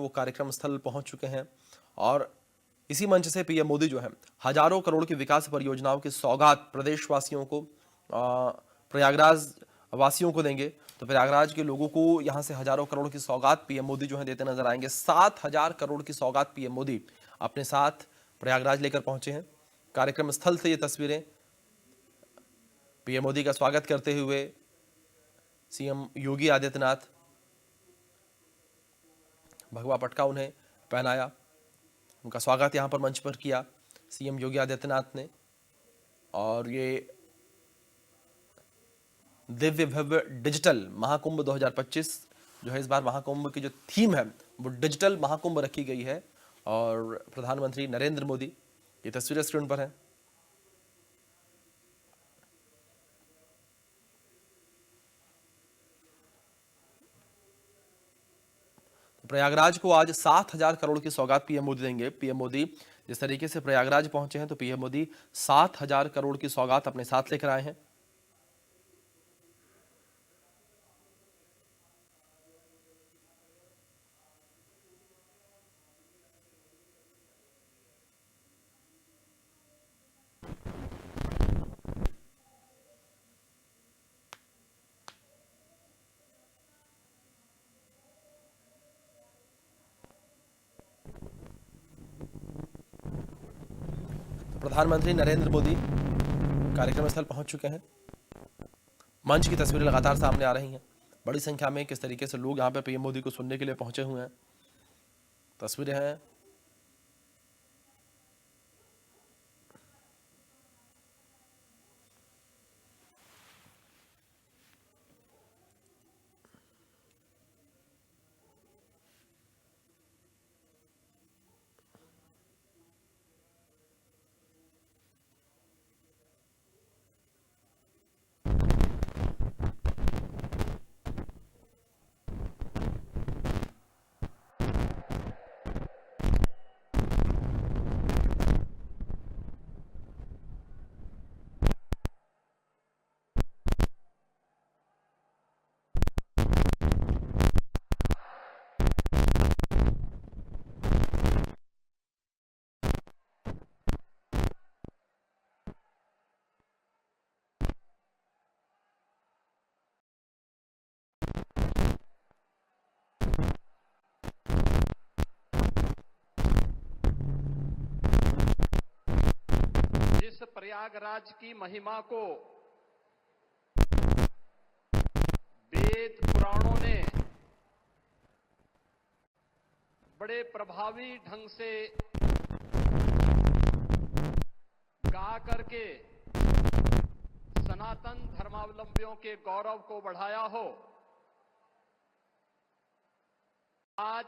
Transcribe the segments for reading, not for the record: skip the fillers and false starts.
वो कार्यक्रम स्थल पहुंच चुके हैं और इसी मंच से पीएम मोदी जो है हजारों करोड़ की विकास परियोजनाओं की सौगात प्रदेशवासियों को, प्रयागराज वासियों को देंगे। तो प्रयागराज के लोगों को यहां से हजारों करोड़ की सौगात पीएम मोदी जो है देते नजर आएंगे। 7,000 करोड़ की सौगात पीएम मोदी अपने साथ प्रयागराज लेकर पहुंचे हैं। कार्यक्रम स्थल से ये तस्वीरें, पीएम मोदी का स्वागत करते हुए सीएम योगी आदित्यनाथ, भगवा पटका उन्हें पहनाया, उनका स्वागत यहां पर मंच पर किया सीएम योगी आदित्यनाथ ने। और ये दिव्य भव्य डिजिटल महाकुंभ 2025 जो है, इस बार महाकुंभ की जो थीम है वो डिजिटल महाकुंभ रखी गई है और प्रधानमंत्री नरेंद्र मोदी, ये तस्वीरें स्क्रीन पर है। प्रयागराज को आज 7,000 करोड़ की सौगात पीएम मोदी देंगे। पीएम मोदी जिस तरीके से प्रयागराज पहुंचे हैं तो पीएम मोदी 7,000 करोड़ की सौगात अपने साथ लेकर आए हैं। प्रधानमंत्री नरेंद्र मोदी कार्यक्रम स्थल पहुंच चुके हैं। मंच की तस्वीरें लगातार सामने आ रही हैं। बड़ी संख्या में किस तरीके से लोग यहां पर पीएम मोदी को सुनने के लिए पहुंचे हुए हैं, तस्वीरें हैं। जिस प्रयागराज की महिमा को वेद पुराणों ने बड़े प्रभावी ढंग से गा करके सनातन धर्मावलंबियों के गौरव को बढ़ाया हो, आज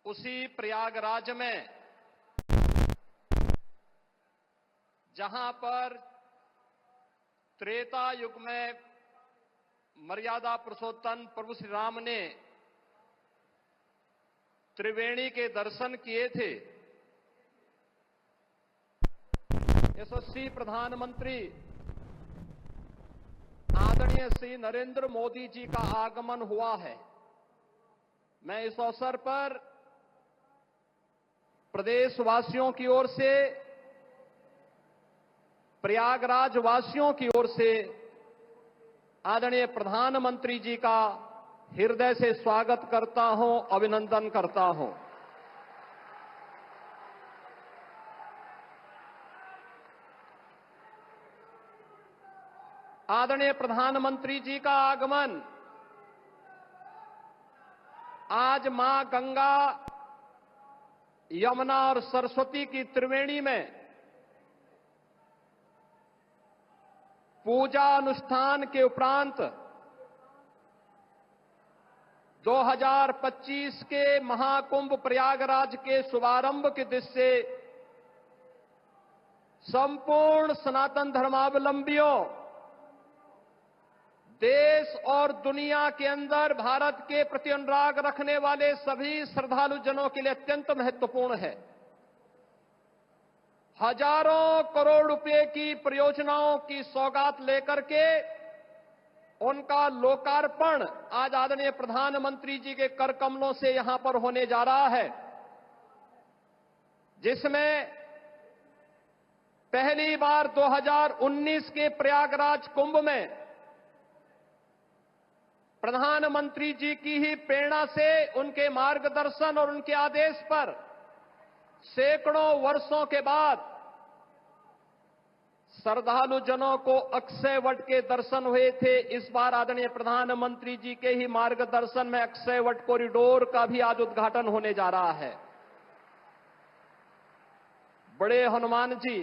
उसी प्रयागराज में, जहां पर त्रेता युग में मर्यादा पुरुषोत्तम प्रभु श्री राम ने त्रिवेणी के दर्शन किए थे, यशस्वी प्रधानमंत्री आदरणीय श्री नरेंद्र मोदी जी का आगमन हुआ है। मैं इस अवसर पर प्रदेशवासियों की ओर से, प्रयागराज वासियों की ओर से आदरणीय प्रधानमंत्री जी का हृदय से स्वागत करता हूं, अभिनंदन करता हूं। आदरणीय प्रधानमंत्री जी का आगमन आज मां गंगा, यमुना और सरस्वती की त्रिवेणी में पूजा अनुष्ठान के उपरांत 2025 के महाकुंभ प्रयागराज के शुभारंभ की दृष्टि से संपूर्ण सनातन धर्मावलंबियों, देश और दुनिया के अंदर भारत के प्रति अनुराग रखने वाले सभी श्रद्धालु जनों के लिए अत्यंत महत्वपूर्ण है। हजारों करोड़ रुपए की परियोजनाओं की सौगात लेकर के उनका लोकार्पण आज आदरणीय प्रधानमंत्री जी के कर कमलों से यहां पर होने जा रहा है, जिसमें पहली बार 2019 के प्रयागराज कुंभ में प्रधानमंत्री जी की ही प्रेरणा से, उनके मार्गदर्शन और उनके आदेश पर सैकड़ों वर्षों के बाद श्रद्धालु जनों को अक्षय वट के दर्शन हुए थे। इस बार आदरणीय प्रधानमंत्री जी के ही मार्गदर्शन में अक्षय वट कॉरिडोर का भी आज उद्घाटन होने जा रहा है। बड़े हनुमान जी,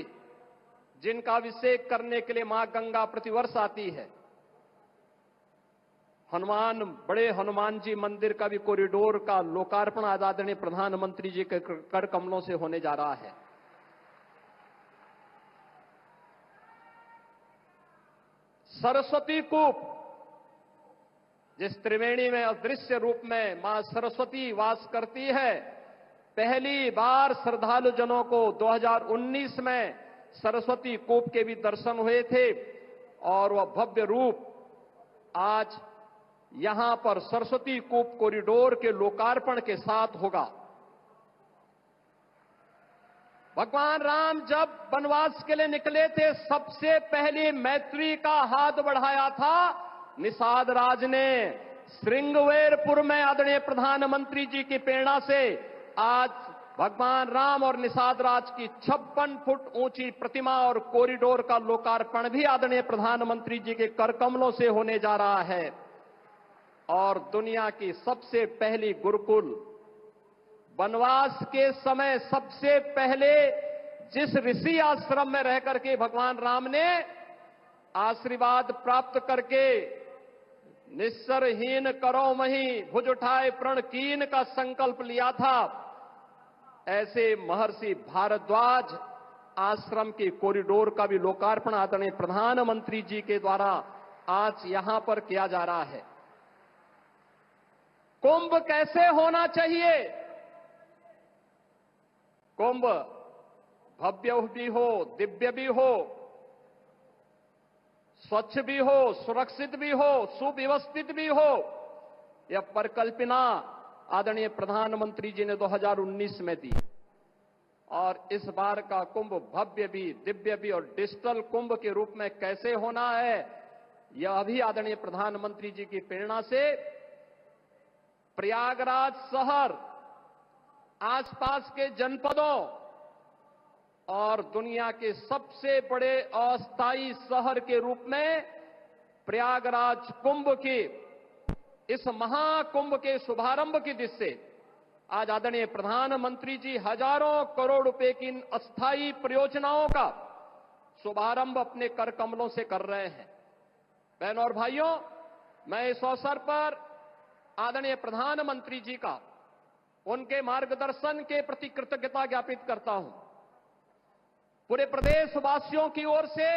जिनका अभिषेक करने के लिए मां गंगा प्रतिवर्ष आती है, बड़े हनुमान जी मंदिर का भी कॉरिडोर का लोकार्पण आज आदरणीय प्रधानमंत्री जी के कर कमलों से होने जा रहा है। सरस्वती कूप, जिस त्रिवेणी में अदृश्य रूप में मां सरस्वती वास करती है, पहली बार श्रद्धालु जनों को 2019 में सरस्वती कूप के भी दर्शन हुए थे और वह भव्य रूप आज यहां पर सरस्वती कूप कॉरिडोर के लोकार्पण के साथ होगा। भगवान राम जब वनवास के लिए निकले थे, सबसे पहले मैत्री का हाथ बढ़ाया था निषाद राज ने। श्रृंगवेरपुर में आदरणीय प्रधानमंत्री जी की प्रेरणा से आज भगवान राम और निषाद राज की 56 फुट ऊंची प्रतिमा और कॉरिडोर का लोकार्पण भी आदरणीय प्रधानमंत्री जी के कर कमलों से होने जा रहा है। और दुनिया की सबसे पहली गुरुकुल, वनवास के समय सबसे पहले जिस ऋषि आश्रम में रह करके भगवान राम ने आशीर्वाद प्राप्त करके निस्सरहीन करो मही भुज उठाए प्रण कीन का संकल्प लिया था, ऐसे महर्षि भारद्वाज आश्रम के कॉरिडोर का भी लोकार्पण आदरणीय प्रधानमंत्री जी के द्वारा आज यहां पर किया जा रहा है। कुंभ कैसे होना चाहिए? कुंभ भव्य भी हो, दिव्य भी हो, स्वच्छ भी हो, सुरक्षित भी हो, सुव्यवस्थित भी हो। यह परिकल्पना आदरणीय प्रधानमंत्री जी ने 2019 में दी और इस बार का कुंभ भव्य भी, दिव्य भी और डिजिटल कुंभ के रूप में कैसे होना है, यह भी आदरणीय प्रधानमंत्री जी की प्रेरणा से प्रयागराज शहर, आसपास के जनपदों और दुनिया के सबसे बड़े अस्थायी शहर के रूप में प्रयागराज कुंभ के इस महाकुंभ के शुभारंभ की दिशा से आज आदरणीय प्रधानमंत्री जी हजारों करोड़ रुपए की इन अस्थायी परियोजनाओं का शुभारंभ अपने कर कमलों से कर रहे हैं। बहनों और भाइयों, मैं इस अवसर पर आदरणीय प्रधानमंत्री जी का, उनके मार्गदर्शन के प्रति कृतज्ञता ज्ञापित करता हूं। पूरे प्रदेशवासियों की ओर से,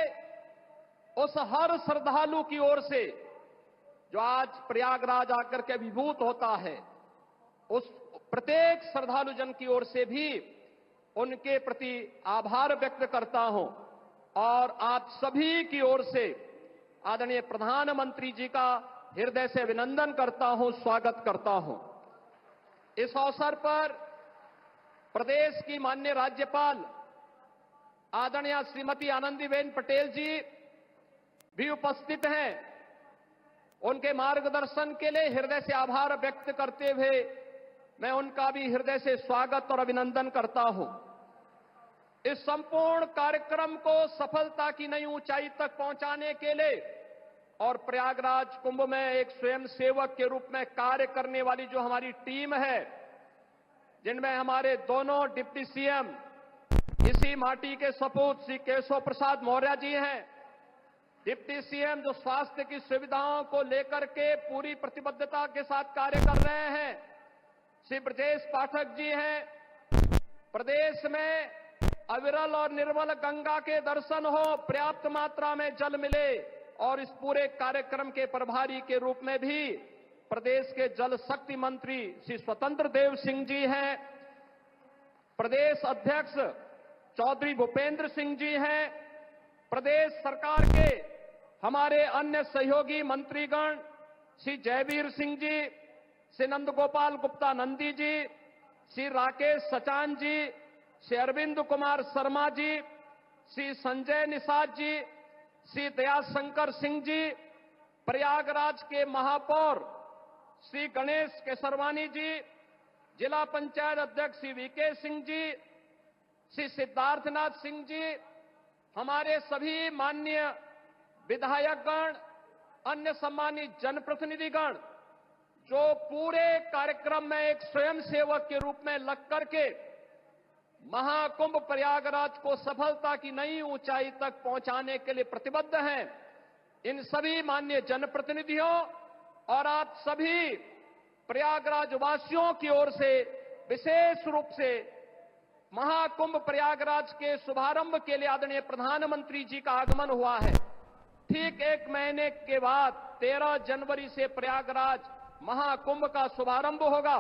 उस हर श्रद्धालु की ओर से जो आज प्रयागराज आकर के अभिभूत होता है, उस प्रत्येक श्रद्धालु जन की ओर से भी उनके प्रति आभार व्यक्त करता हूं और आप सभी की ओर से आदरणीय प्रधानमंत्री जी का हृदय से अभिनंदन करता हूं, स्वागत करता हूं। इस अवसर पर प्रदेश की माननीय राज्यपाल आदरणीय श्रीमती आनंदीबेन पटेल जी भी उपस्थित हैं। उनके मार्गदर्शन के लिए हृदय से आभार व्यक्त करते हुए मैं उनका भी हृदय से स्वागत और अभिनंदन करता हूं। इस संपूर्ण कार्यक्रम को सफलता की नई ऊंचाई तक पहुंचाने के लिए और प्रयागराज कुंभ में एक स्वयंसेवक के रूप में कार्य करने वाली जो हमारी टीम है, जिनमें हमारे दोनों डिप्टी सीएम, इसी माटी के सपूत श्री केशव प्रसाद मौर्य जी हैं, डिप्टी सीएम जो स्वास्थ्य की सुविधाओं को लेकर के पूरी प्रतिबद्धता के साथ कार्य कर रहे हैं, श्री ब्रजेश पाठक जी हैं। प्रदेश में अविरल और निर्मल गंगा के दर्शन हो, पर्याप्त मात्रा में जल मिले और इस पूरे कार्यक्रम के प्रभारी के रूप में भी प्रदेश के जल शक्ति मंत्री श्री स्वतंत्र देव सिंह जी हैं, प्रदेश अध्यक्ष चौधरी भूपेंद्र सिंह जी हैं, प्रदेश सरकार के हमारे अन्य सहयोगी मंत्रीगण श्री जयवीर सिंह जी, श्री नंदगोपाल गुप्ता नंदी जी, श्री राकेश सचान जी, श्री अरविंद कुमार शर्मा जी, श्री संजय निषाद जी, श्री दयाशंकर सिंह जी, प्रयागराज के महापौर श्री गणेश केसरवानी जी, जिला पंचायत अध्यक्ष श्री वीके सिंह जी, श्री सिद्धार्थनाथ सिंह जी, हमारे सभी माननीय विधायकगण, अन्य सम्मानित जनप्रतिनिधिगण जो पूरे कार्यक्रम में एक स्वयंसेवक के रूप में लग करके महाकुंभ प्रयागराज को सफलता की नई ऊंचाई तक पहुंचाने के लिए प्रतिबद्ध हैं, इन सभी माननीय जनप्रतिनिधियों और आप सभी प्रयागराज वासियों की ओर से विशेष रूप से महाकुंभ प्रयागराज के शुभारंभ के लिए आदरणीय प्रधानमंत्री जी का आगमन हुआ है। ठीक एक महीने के बाद 13 जनवरी से प्रयागराज महाकुंभ का शुभारंभ होगा।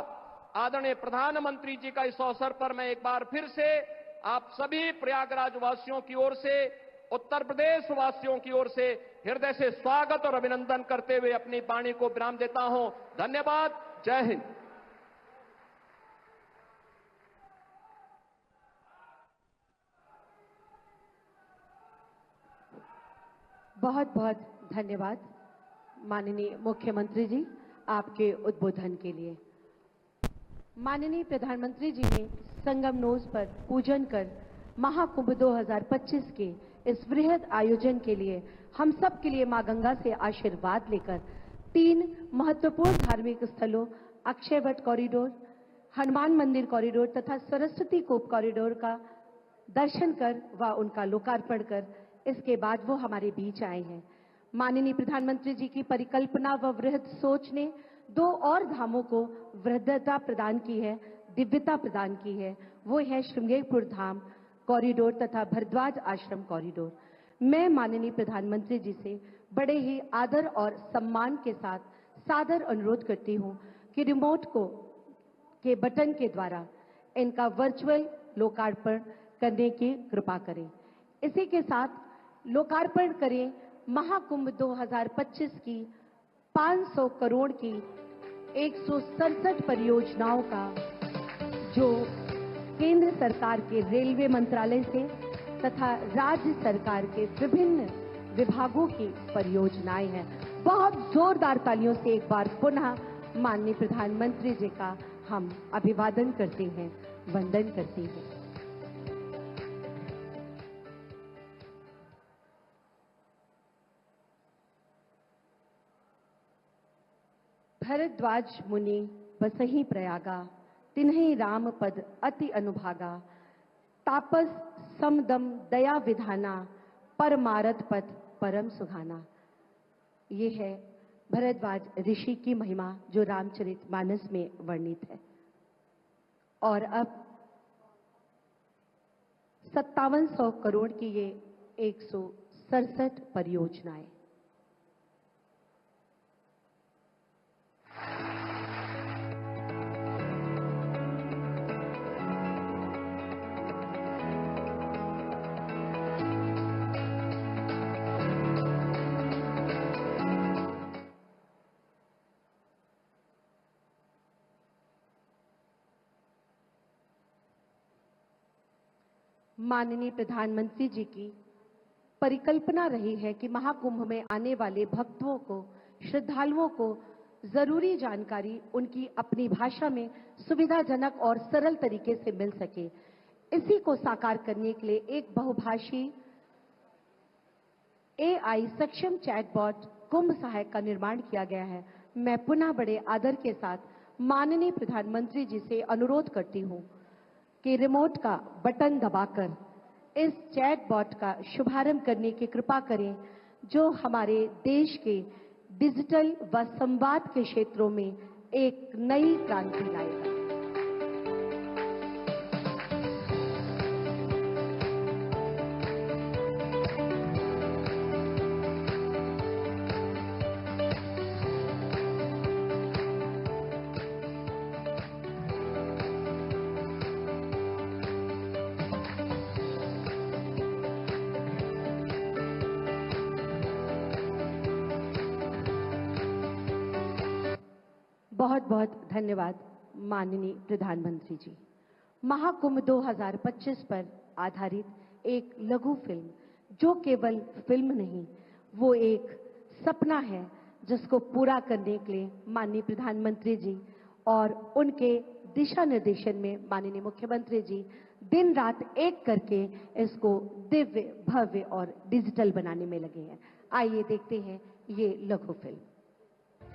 आदरणीय प्रधानमंत्री जी का इस अवसर पर मैं एक बार फिर से आप सभी प्रयागराज वासियों की ओर से, उत्तर प्रदेश वासियों की ओर से हृदय से स्वागत और अभिनंदन करते हुए अपनी वाणी को विराम देता हूं। धन्यवाद। जय हिंद। बहुत बहुत धन्यवाद माननीय मुख्यमंत्री जी आपके उद्बोधन के लिए। माननीय प्रधानमंत्री जी ने संगम नोज पर पूजन कर महाकुंभ 2025 के इस वृहद आयोजन के लिए हम सब के लिए मां गंगा से आशीर्वाद लेकर 3 महत्वपूर्ण धार्मिक स्थलों अक्षयवट कॉरिडोर, हनुमान मंदिर कॉरिडोर तथा सरस्वती कूप कॉरिडोर का दर्शन कर व उनका लोकार्पण कर इसके बाद वो हमारे बीच आए हैं। माननीय प्रधानमंत्री जी की परिकल्पना व वृहद सोच ने 2 और धामों को वृद्धता प्रदान की है, दिव्यता प्रदान की है। वो है श्रृंगेरपुर धाम कॉरिडोर तथा भरद्वाज आश्रम कॉरिडोर। मैं माननीय प्रधानमंत्री जी से बड़े ही आदर और सम्मान के साथ सादर अनुरोध करती हूँ कि रिमोट के बटन के द्वारा इनका वर्चुअल लोकार्पण करने की कृपा करें। इसी के साथ लोकार्पण करें महाकुंभ 2025 की 500 करोड़ की 167 परियोजनाओं का, जो केंद्र सरकार के रेलवे मंत्रालय से तथा राज्य सरकार के विभिन्न विभागों की परियोजनाएं हैं। बहुत जोरदार तालियों से एक बार पुनः माननीय प्रधानमंत्री जी का हम अभिवादन करते हैं, वंदन करते हैं। भरद्वाज मुनि बसहि प्रयागा, तिन्हि राम पद अति अनुभागा, तापस समदम दया विधाना, परमारथ पद परम सुहाना। ये है भरद्वाज ऋषि की महिमा जो रामचरितमानस में वर्णित है। और अब 5700 करोड़ की ये 167 परियोजनाएं। माननीय प्रधानमंत्री जी की परिकल्पना रही है कि महाकुंभ में आने वाले भक्तों को, श्रद्धालुओं को जरूरी जानकारी उनकी अपनी भाषा में सुविधाजनक और सरल तरीके से मिल सके। इसी को साकार करने के लिए एक बहुभाषी AI सक्षम चैटबॉट कुंभ सहायक का निर्माण किया गया है। मैं पुनः बड़े आदर के साथ माननीय प्रधानमंत्री जी से अनुरोध करती हूं कि रिमोट का बटन दबाकर इस चैटबॉट का शुभारंभ करने की कृपा करें, जो हमारे देश के डिजिटल व संवाद के क्षेत्रों में एक नई क्रांति लाएगा। बहुत बहुत धन्यवाद माननीय प्रधानमंत्री जी। महाकुंभ 2025 पर आधारित एक लघु फिल्म, जो केवल फिल्म नहीं, वो एक सपना है जिसको पूरा करने के लिए माननीय प्रधानमंत्री जी और उनके दिशा निर्देशन में माननीय मुख्यमंत्री जी दिन रात एक करके इसको दिव्य, भव्य और डिजिटल बनाने में लगे हैं। आइए देखते हैं ये लघु फिल्म।